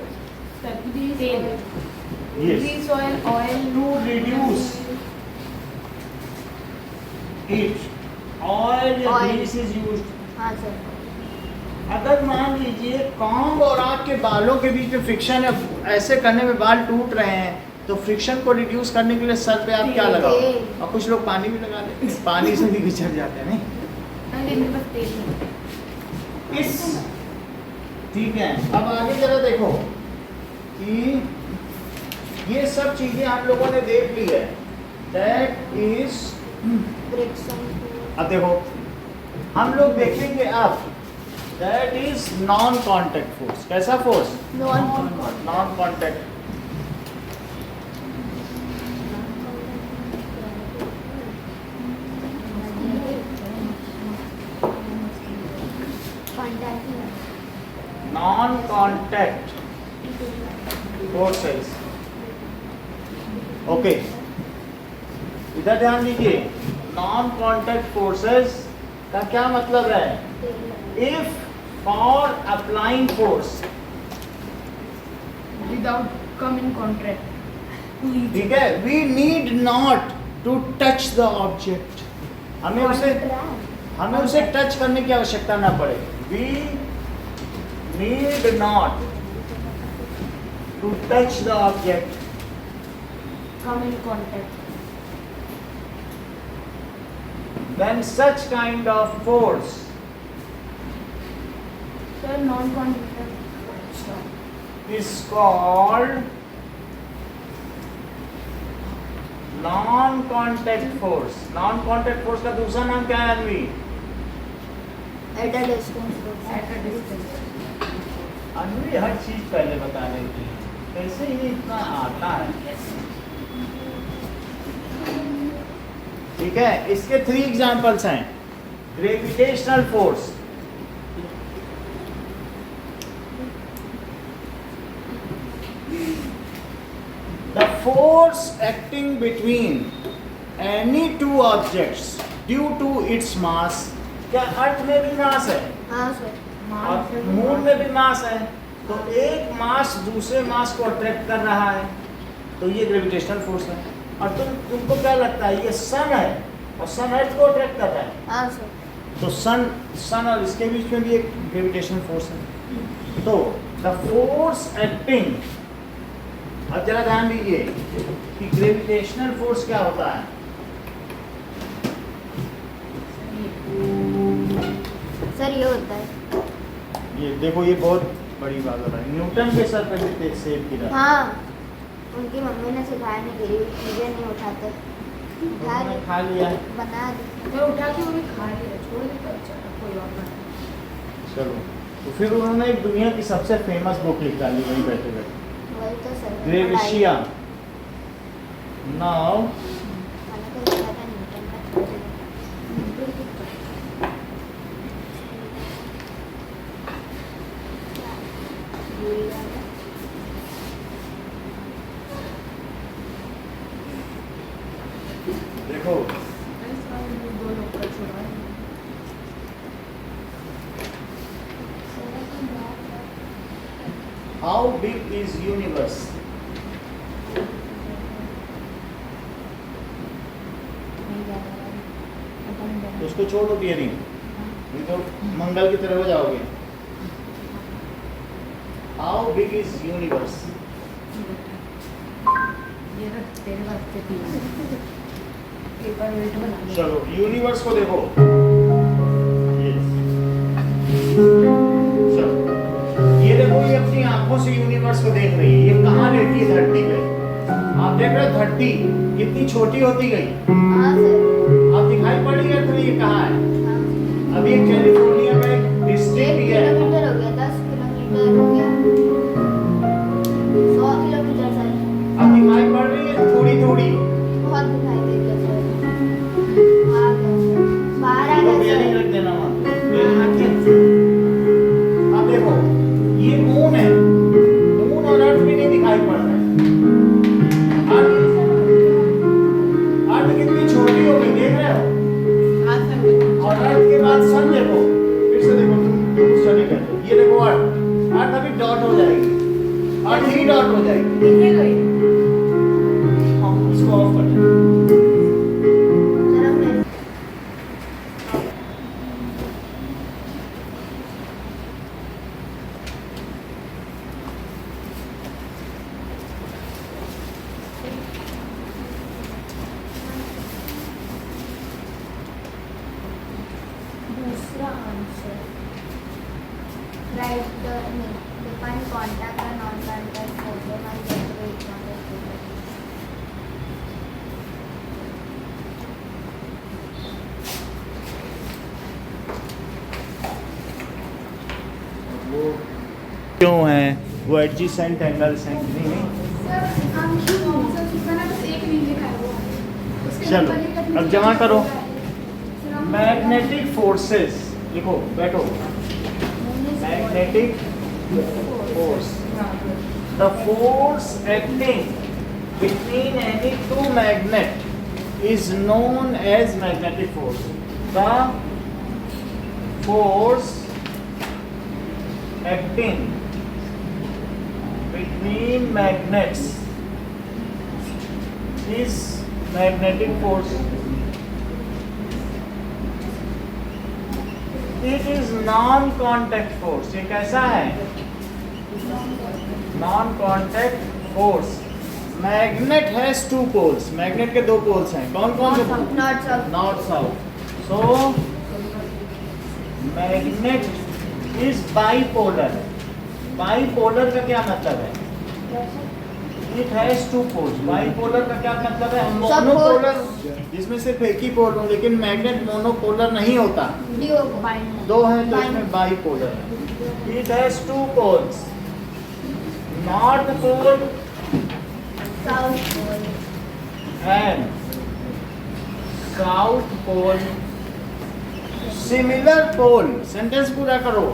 तेल, grease oil, oil. To reduce it, oil या Oil। Grease is used. हाँ सर। अगर मान लीजिए कॉम्ब और आपके बालों के बीच में फ्रिक्शन है, ऐसे करने में बाल टूट रहे हैं, तो फ्रिक्शन को रिड्यूस करने के लिए सर पे आप क्या लगाओ? तेल। और कुछ लोग पानी भी लगा देते हैं, पानी से भी बिछड़ जाते हैं, नहीं? बस तेल नहीं। इस ठीक है। अब आगे जरा देखो कि ये सब चीजें आप लोगों ने देख ली है, दैट इज। फ्रिक्शन। अब देखो हम लोग देखेंगे अब, that is non contact force. कैसा फोर्स? Non contact. Non contact forces. Okay, इधर ध्यान दीजिए, नॉन कॉन्टेक्ट फोर्सेस का क्या मतलब है? If for applying force, without come in contract. ठीक है, we need not to touch the object. हमें उसे टच करने की आवश्यकता ना पड़े। We need not to touch the object. Come in contact. Then such kind of force sir non contact is called non contact force. Non contact force का दूसरा नाम क्या है अनवी? At a distance force. At a distance. अनवी हर चीज पहले बता रही थी, कैसे ये इतना आता है। ठीक है, इसके 3 एग्जांपल्स हैं। Gravitational force, the force acting between any two objects due to its mass. क्या अर्थ में भी मास है हाँ सर। और मून में भी मास है, तो एक मास दूसरे मास को अट्रैक्ट कर रहा है, तो ये ग्रेविटेशनल फोर्स है। और तुमको क्या लगता है, ये सन है और सन अर्थ को अट्रैक्ट कर रहा है, हाँ सर। तो सन और इसके बीच में भी एक ग्रेविटेशनल फोर्स है। तो द फोर्स एक्टिंग, अब जरा ध्यान दीजिए कि ग्रेविटेशनल फोर्स क्या होता है। सर ये होता है, ये देखो, ये बहुत बड़ी बात हो रहा है। न्यूटन के सर पे भी सेब गिरा। हाँ उनकी मम्मी ने सिखाया नहीं, गिरी हुई चीजें नहीं उठाते, उठा उन्होंने ली, खा लिया। बना दी। तो उठा के वो भी खा लिया, छोड़ दे तो अच्छा, कोई और बात चलो, तो फिर उन्होंने एक दुनिया की सबसे फेमस बुक लिख डाली वहीं बैठे बैठे, वही तो सर। ग्रेविशिया। नाउ मैंने तो लिखा था न्यूटन का। देखो, नहीं। 2 लोग का छोड़ा है। How big is universe? तो उसको छोड़ दो थियरी, नहीं तो मंगल की तरफ हो जाओगे। How big is universe? ये रख तेरे वास्ते पेपर वेट बना ले। चलो, यूनिवर्स को देखो। ये चलो, ये देखो, ये अपनी आंखों से यूनिवर्स को देख रही है। ये कहाँ रहती है? धरती पे। आप देख रहे हो धरती कितनी छोटी होती गई। हाँ सर। आप दिखाई पड़ रही है तो ये कहाँ है? हाँ। अभी एक कैलिफोर्निया में एक डिस्ट्रिक्ट 1 भी है। किलोमीटर हो गया, 10 किलोमीटर हो गया, 100 किलोमीटर सर। अब दिखाई पड़ रही है थोड़ी थोड़ी। बहुत दिखाई दे रही है सर। आ गया सर, बाहर आ तो गया बेयरिंग सर। रख देना वहाँ। बेयरिंग रख के। अब देखो, ये मून है, मून और अर्थ भी नहीं दिखाई पड़ रहा है। अर्थ कितनी छोटी हो गई, देख रहे हो? हाँ सर। और अर्थ के बाद सन देखो, फिर से देखो, तुम स्टडी कर लो। ये देखो, अर्थ अभी डॉट हो जाएगी, अर्थ ही डॉट हो जाएगी। दिखे गई। हम इसको ऑफ कर दें। सर अब मेरे दूसरा आंसर राइट डिफाइन कॉन्टैक्ट और नॉन कॉन्टैक्ट फोटो मैं जैसे एग्जांपल वो क्यों है, वो एडजेसेंट एंगल्स हैं कि नहीं? सर हम सर मैंने बस एक नहीं लिखा है वो। उसके चलो, नंबर लिखा है, अब जमा करो। सर, हम- मैग्नेटिक फोर्सेस लिखो, बैठो। Magnetic force, the force acting between any two magnet is known as magnetic force. The force acting between magnets is magnetic force. It is non-contact force. ये कैसा है? Non-contact force. Magnet has 2 poles. Magnet के 2 poles हैं। कौन कौन से? Not सब। North south. So magnet is bipolar. Bipolar का क्या मतलब है? It has two poles. Bipolar का क्या मतलब है? सब मोनोपोलर जिसमें सिर्फ एक ही पोल हो, लेकिन मैग्नेट मोनोपोलर नहीं होता, दो है तो इसमें बाइपोलर है। It has two poles, north pole and south pole, similar pole. Sentence पूरा करो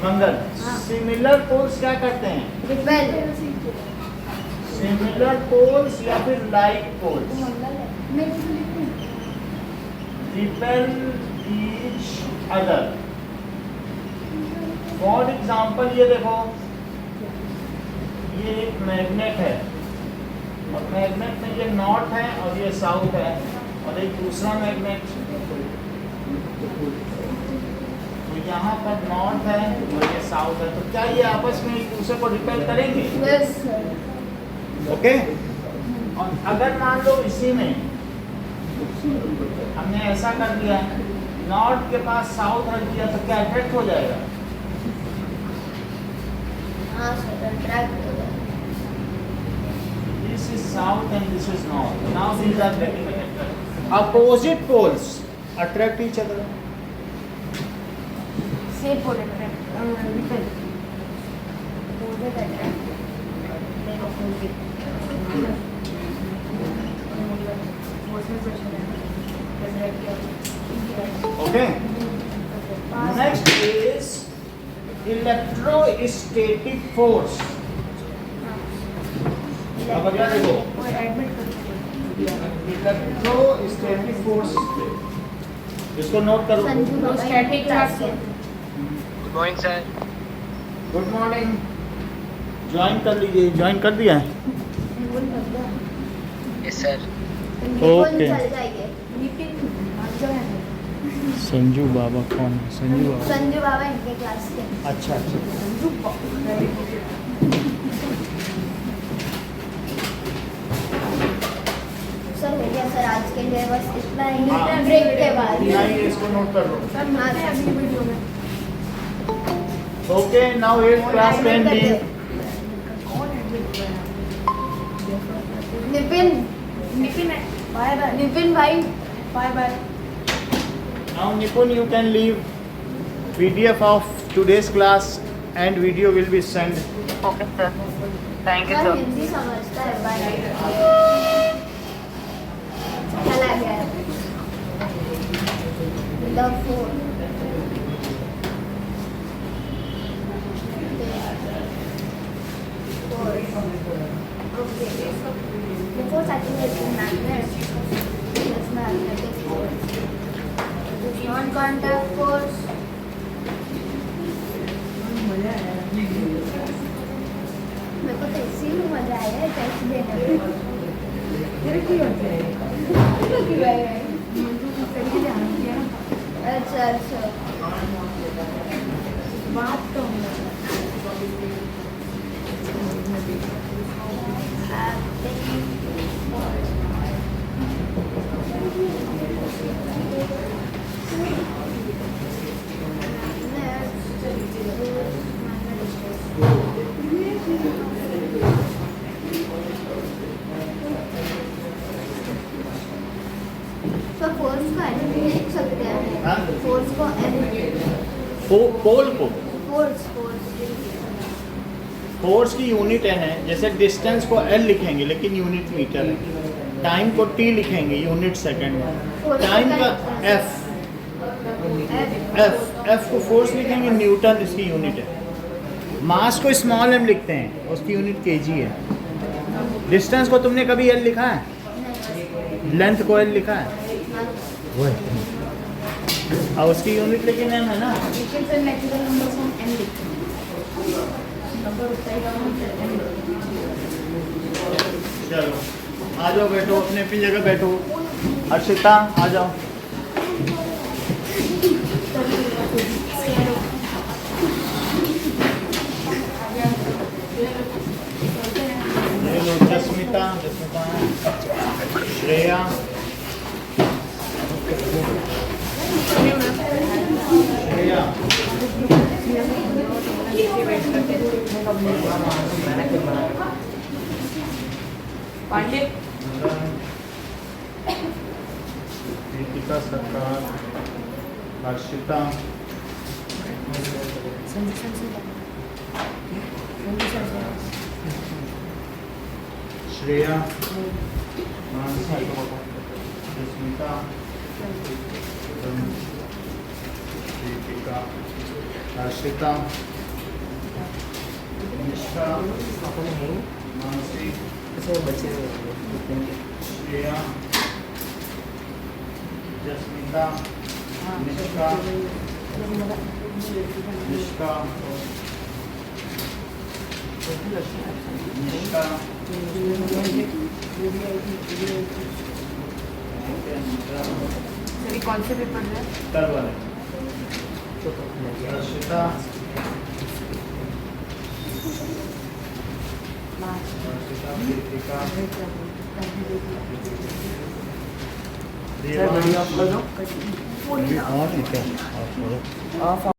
मंगल। सिमिलर पोल्स क्या करते हैं? सिमिलर पोल्स या फिर like poles repel each other. For example ये देखो, ये एक मैग्नेट है और मैग्नेट में ये नॉर्थ है और ये साउथ है, और एक दूसरा मैग्नेट तो यहाँ पर नॉर्थ है और ये साउथ है, तो क्या ये आपस में एक दूसरे को रिपेल करेंगे? ओके। और अगर मान लो इसी में हमने ऐसा कर दिया, नॉर्थ के पास साउथ रख दिया, तो क्या अट्रैक्ट हो जाएगा? This is south and this is north. Now these are getting attracted. Opposite poles attract each other. Same pole repel. Okay. Next is electrostatic force. अब अगला देखो, इलेक्ट्रोस्टैटिक फोर्स, इसको नोट करो। Static charge. Good morning sir. Good morning. Join कर लीजिए। Join कर दिया है? Yes sir. ओके। चल जाइए। संजू बाबा कौन है? संजू बाबा। संजू बाबा इनके क्लास के। अच्छा अच्छा। सर हो गया सर, आज के लिए बस इतना ही। हाँ। ब्रेक के बाद नहीं, इसको नोट कर लो। सर मिलते हैं अगली वीडियो में। Okay, now 8th class 10 D. Nipin Nipin है। Bye bye. निपिन भाई bye bye. Now Nipun, you can leave PDF of today's class and video will be sent. Okay sir, thank you sir sir. Hindi समझता है। Bye. चला गया the phone. Okay. Before saturating magnet, it's magnetic force. It is non-contact force. मेरे को तो इसीलिए मजा आया है टेस्ट देने में। अच्छा अच्छा। बात तो तो फोर्स को एन लिख सकते हैं। हाँ? फोर्स को एन। पोल को फोर्स फोर्स की यूनिट है, जैसे डिस्टेंस को L लिखेंगे लेकिन यूनिट मीटर है, टाइम को T लिखेंगे यूनिट सेकंड में, टाइम का F को फोर्स लिखेंगे न्यूटन, इसकी यूनिट है। मास को स्मॉल m लिखते हैं, उसकी यूनिट kg है। डिस्टेंस को तुमने कभी L लिखा है? लेंथ को L लिखा है? और उसकी यूनिट लेकिन m है ना। लेकिन सर नेचुरल नंबर को हम n लिखते हैं। नंबर उठाएगा हम n। चलो आ जाओ, बैठो अपने अपनी जगह बैठो। हर्षिता आ जाओ। ये लो जस्मिता, श्रेया, श्रेया पांडे दीपिका सरकार, हर्षिता, श्रेया, मानसी, स्मिता, दीपिका, हर्षिता, निष्का, मानसी, श्रेया, जस्मिता, निष्का, निष्का, निष्का, सर कौन से पेपर है? कल वाले हर्षिता, दीपिका, सर बढ़िया आप कर दो और ठीक है।